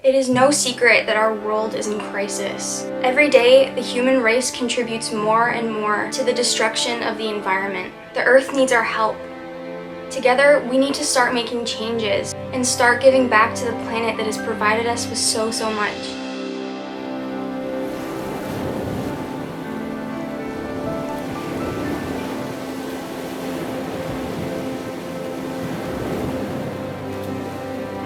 It is no secret that our world is in crisis. Every day, the human race contributes more and more to the destruction of the environment. The Earth needs our help. Together, we need to start making changes and start giving back to the planet that has provided us with so much.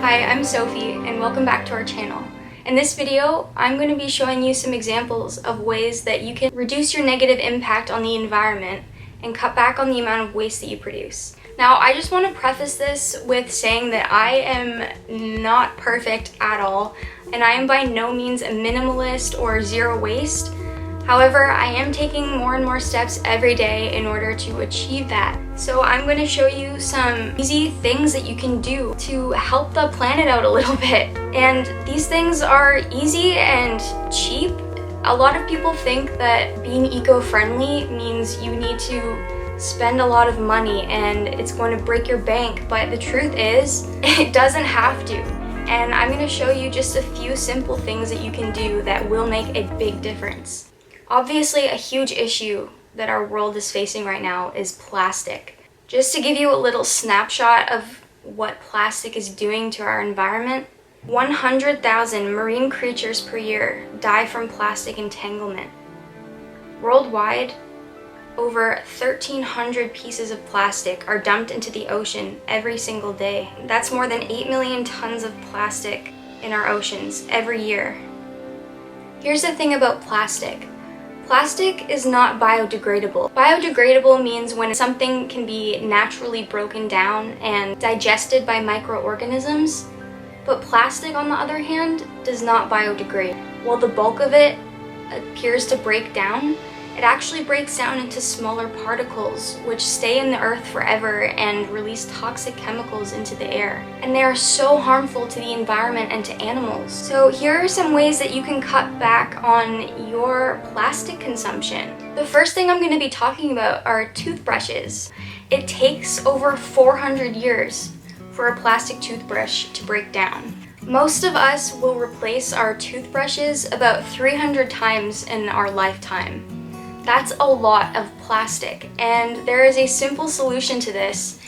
Hi, I'm Sophie, and welcome back to our channel. In this video, I'm going to be showing you some examples of ways that you can reduce your negative impact on the environment and cut back on the amount of waste that you produce. Now, I just want to preface this with saying that I am not perfect at all, and I am by no means a minimalist or zero waste. However, I am taking more and more steps every day in order to achieve that. So I'm going to show you some easy things that you can do to help the planet out a little bit. And these things are easy and cheap. A lot of people think that being eco-friendly means you need to spend a lot of money and it's going to break your bank, but the truth is, it doesn't have to. And I'm going to show you just a few simple things that you can do that will make a big difference. Obviously, a huge issue that our world is facing right now is plastic. Just to give you a little snapshot of what plastic is doing to our environment, 100,000 marine creatures per year die from plastic entanglement. Worldwide, over 1,300 pieces of plastic are dumped into the ocean every single day. That's more than 8 million tons of plastic in our oceans every year. Here's the thing about plastic. Plastic is not biodegradable. Biodegradable means when something can be naturally broken down and digested by microorganisms, but plastic, on the other hand, does not biodegrade. While the bulk of it appears to break down, it actually breaks down into smaller particles which stay in the earth forever and release toxic chemicals into the air. And they are so harmful to the environment and to animals. So here are some ways that you can cut back on your plastic consumption. The first thing I'm going to be talking about are toothbrushes. It takes over 400 years for a plastic toothbrush to break down. Most of us will replace our toothbrushes about 300 times in our lifetime. That's a lot of plastic, and there is a simple solution to this,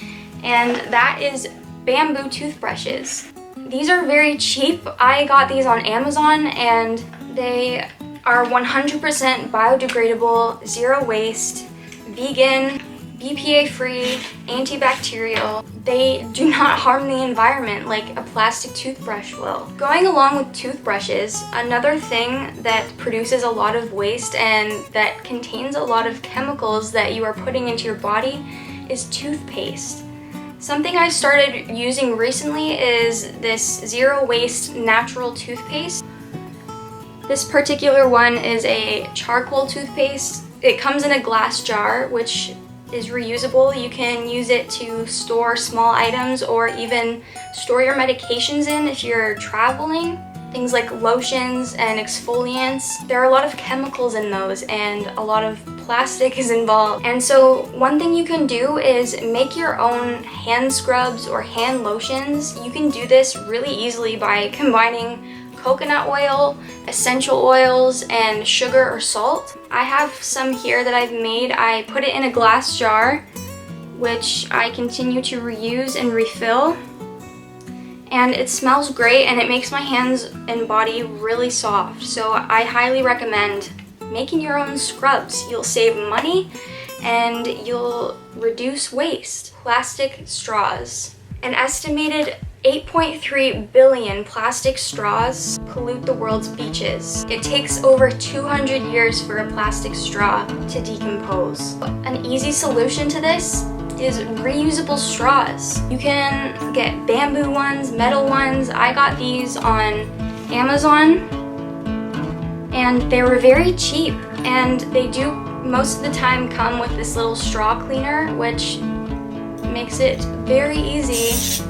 and that is bamboo toothbrushes. These are very cheap. I got these on Amazon, and they are 100% biodegradable, zero waste, vegan, BPA-free, antibacterial. They do not harm the environment like a plastic toothbrush will. Going along with toothbrushes, another thing that produces a lot of waste and that contains a lot of chemicals that you are putting into your body is toothpaste. Something I started using recently is this zero waste natural toothpaste. This particular one is a charcoal toothpaste. It comes in a glass jar, which is reusable. You can use it to store small items or even store your medications in if you're traveling. Things like lotions and exfoliants. There are a lot of chemicals in those and a lot of plastic is involved. And so one thing you can do is make your own hand scrubs or hand lotions. You can do this really easily by combining coconut oil, essential oils, and sugar or salt. I have some here that I've made. I put it in a glass jar, which I continue to reuse and refill. And it smells great and it makes my hands and body really soft. So I highly recommend making your own scrubs. You'll save money and you'll reduce waste. Plastic straws. An estimated 8.3 billion plastic straws pollute the world's beaches. It takes over 200 years for a plastic straw to decompose. An easy solution to this is reusable straws. You can get bamboo ones, metal ones. I got these on Amazon and they were very cheap, and they do most of the time come with this little straw cleaner, which makes it very easy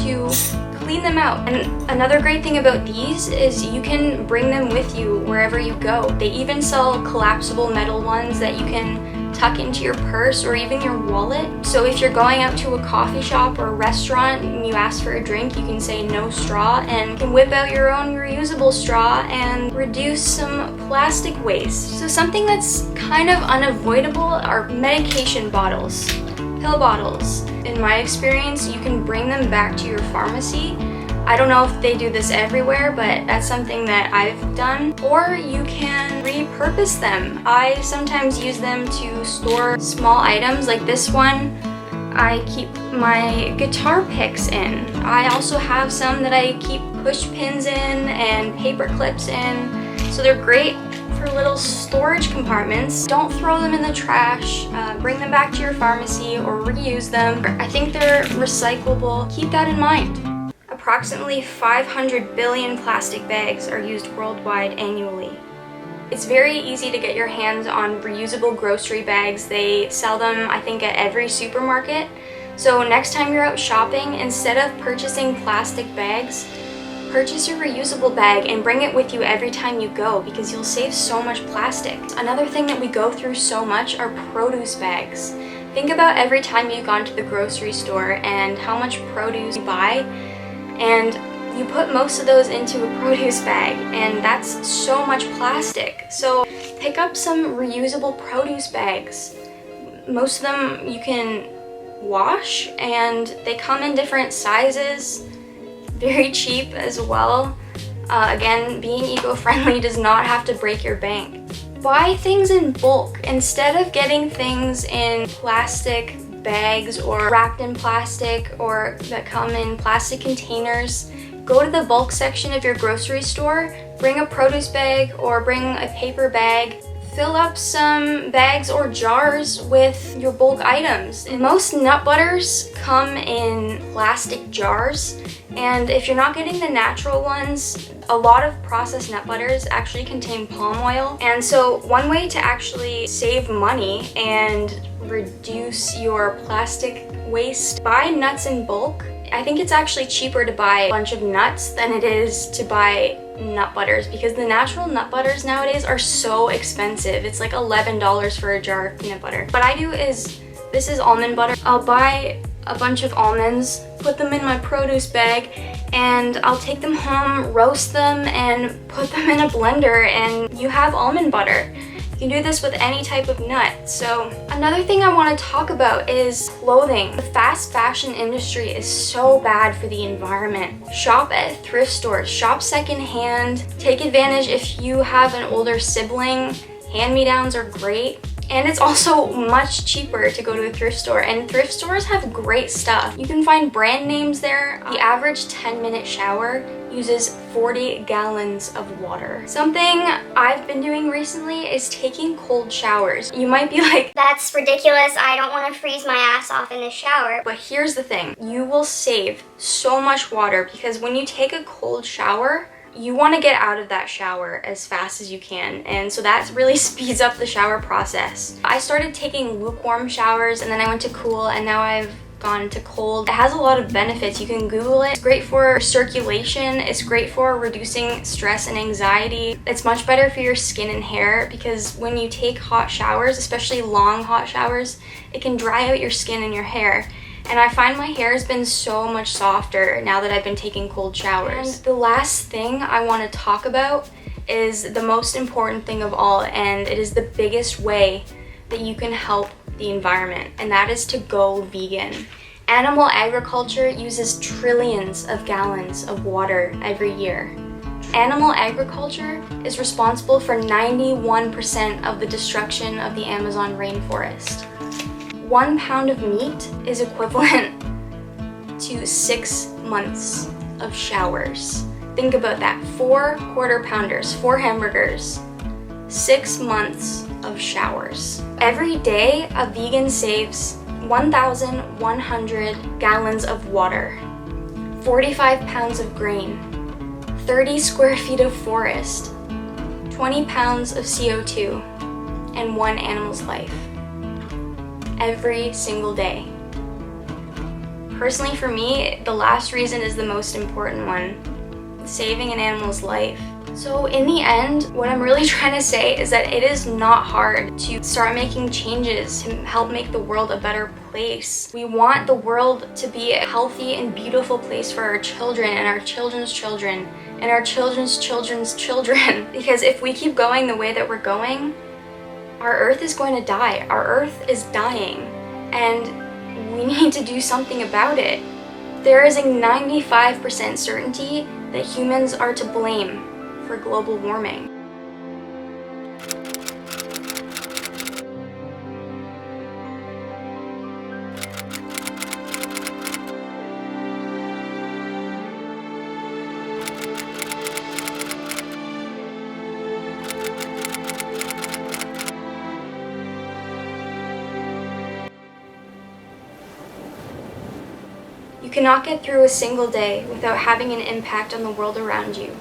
to clean them out. And another great thing about these is you can bring them with you wherever you go. They even sell collapsible metal ones that you can tuck into your purse or even your wallet. So if you're going out to a coffee shop or a restaurant and you ask for a drink, you can say no straw, and you can whip out your own reusable straw and reduce some plastic waste. So something that's kind of unavoidable are medication bottles, pill bottles. In my experience, you can bring them back to your pharmacy. I don't know if they do this everywhere, but that's something that I've done. Or you can repurpose them. I sometimes use them to store small items like this one. I keep my guitar picks in. I also have some that I keep push pins in and paper clips in. So they're great for little storage compartments. Don't throw them in the trash. Bring them back to your pharmacy or reuse them. I think they're recyclable. Keep that in mind. Approximately 500 billion plastic bags are used worldwide annually. It's very easy to get your hands on reusable grocery bags. They sell them, I think, at every supermarket. So next time you're out shopping, instead of purchasing plastic bags, purchase your reusable bag and bring it with you every time you go, because you'll save so much plastic. Another thing that we go through so much are produce bags. Think about every time you've gone to the grocery store and how much produce you buy, and you put most of those into a produce bag, and that's so much plastic. So pick up some reusable produce bags. Most of them you can wash, and they come in different sizes, very cheap as well. Again, being eco-friendly does not have to break your bank. Buy things in bulk instead of getting things in plastic bags or wrapped in plastic or that come in plastic containers. Go to the bulk section of your grocery store, bring a produce bag or bring a paper bag. Fill up some bags or jars with your bulk items. And most nut butters come in plastic jars, and if you're not getting the natural ones, a lot of processed nut butters actually contain palm oil. And so one way to actually save money and reduce your plastic waste, buy nuts in bulk. I think it's actually cheaper to buy a bunch of nuts than it is to buy nut butters, because the natural nut butters nowadays are so expensive. It's like $11 for a jar of peanut butter. What I do is, this is almond butter. I'll buy a bunch of almonds, put them in my produce bag, and I'll take them home, roast them, and put them in a blender, and you have almond butter. You can do this with any type of nut. So another thing I want to talk about is clothing. The fast fashion industry is so bad for the environment. Shop at thrift stores, shop secondhand. Take advantage if you have an older sibling. Hand-me-downs are great. And it's also much cheaper to go to a thrift store, and thrift stores have great stuff. You can find brand names there. The average 10-minute shower uses 40 gallons of water. Something I've been doing recently is taking cold showers. You might be like, that's ridiculous, I don't want to freeze my ass off in the shower. But here's the thing, you will save so much water, because when you take a cold shower, you want to get out of that shower as fast as you can, and so that really speeds up the shower process. I started taking lukewarm showers, and then I went to cool, and now I've gone to cold. It has a lot of benefits. You can Google it. It's great for circulation. It's great for reducing stress and anxiety. It's much better for your skin and hair, because when you take hot showers, especially long hot showers, it can dry out your skin and your hair. And I find my hair has been so much softer now that I've been taking cold showers. And the last thing I want to talk about is the most important thing of all, and it is the biggest way that you can help the environment, and that is to go vegan. Animal agriculture uses trillions of gallons of water every year. Animal agriculture is responsible for 91% of the destruction of the Amazon rainforest. 1 pound of meat is equivalent to 6 months of showers. Think about that. 4 quarter pounders, 4 hamburgers, 6 months of showers. Every day, a vegan saves 1,100 gallons of water, 45 pounds of grain, 30 square feet of forest, 20 pounds of CO2, and 1 animal's life. Every single day. Personally, for me, the last reason is the most important one. Saving an animal's life. So in the end, what I'm really trying to say is that it is not hard to start making changes to help make the world a better place. We want the world to be a healthy and beautiful place for our children and our children's children and our children's children's children. Because if we keep going the way that we're going, our Earth is going to die. Our Earth is dying, and we need to do something about it. There is a 95% certainty that humans are to blame for global warming. You cannot get through a single day without having an impact on the world around you.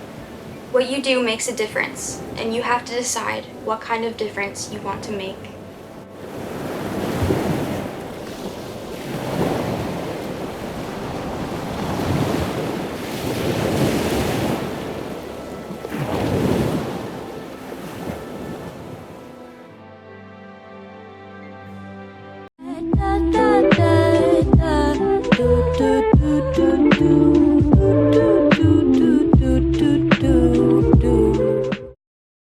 What you do makes a difference, and you have to decide what kind of difference you want to make. Do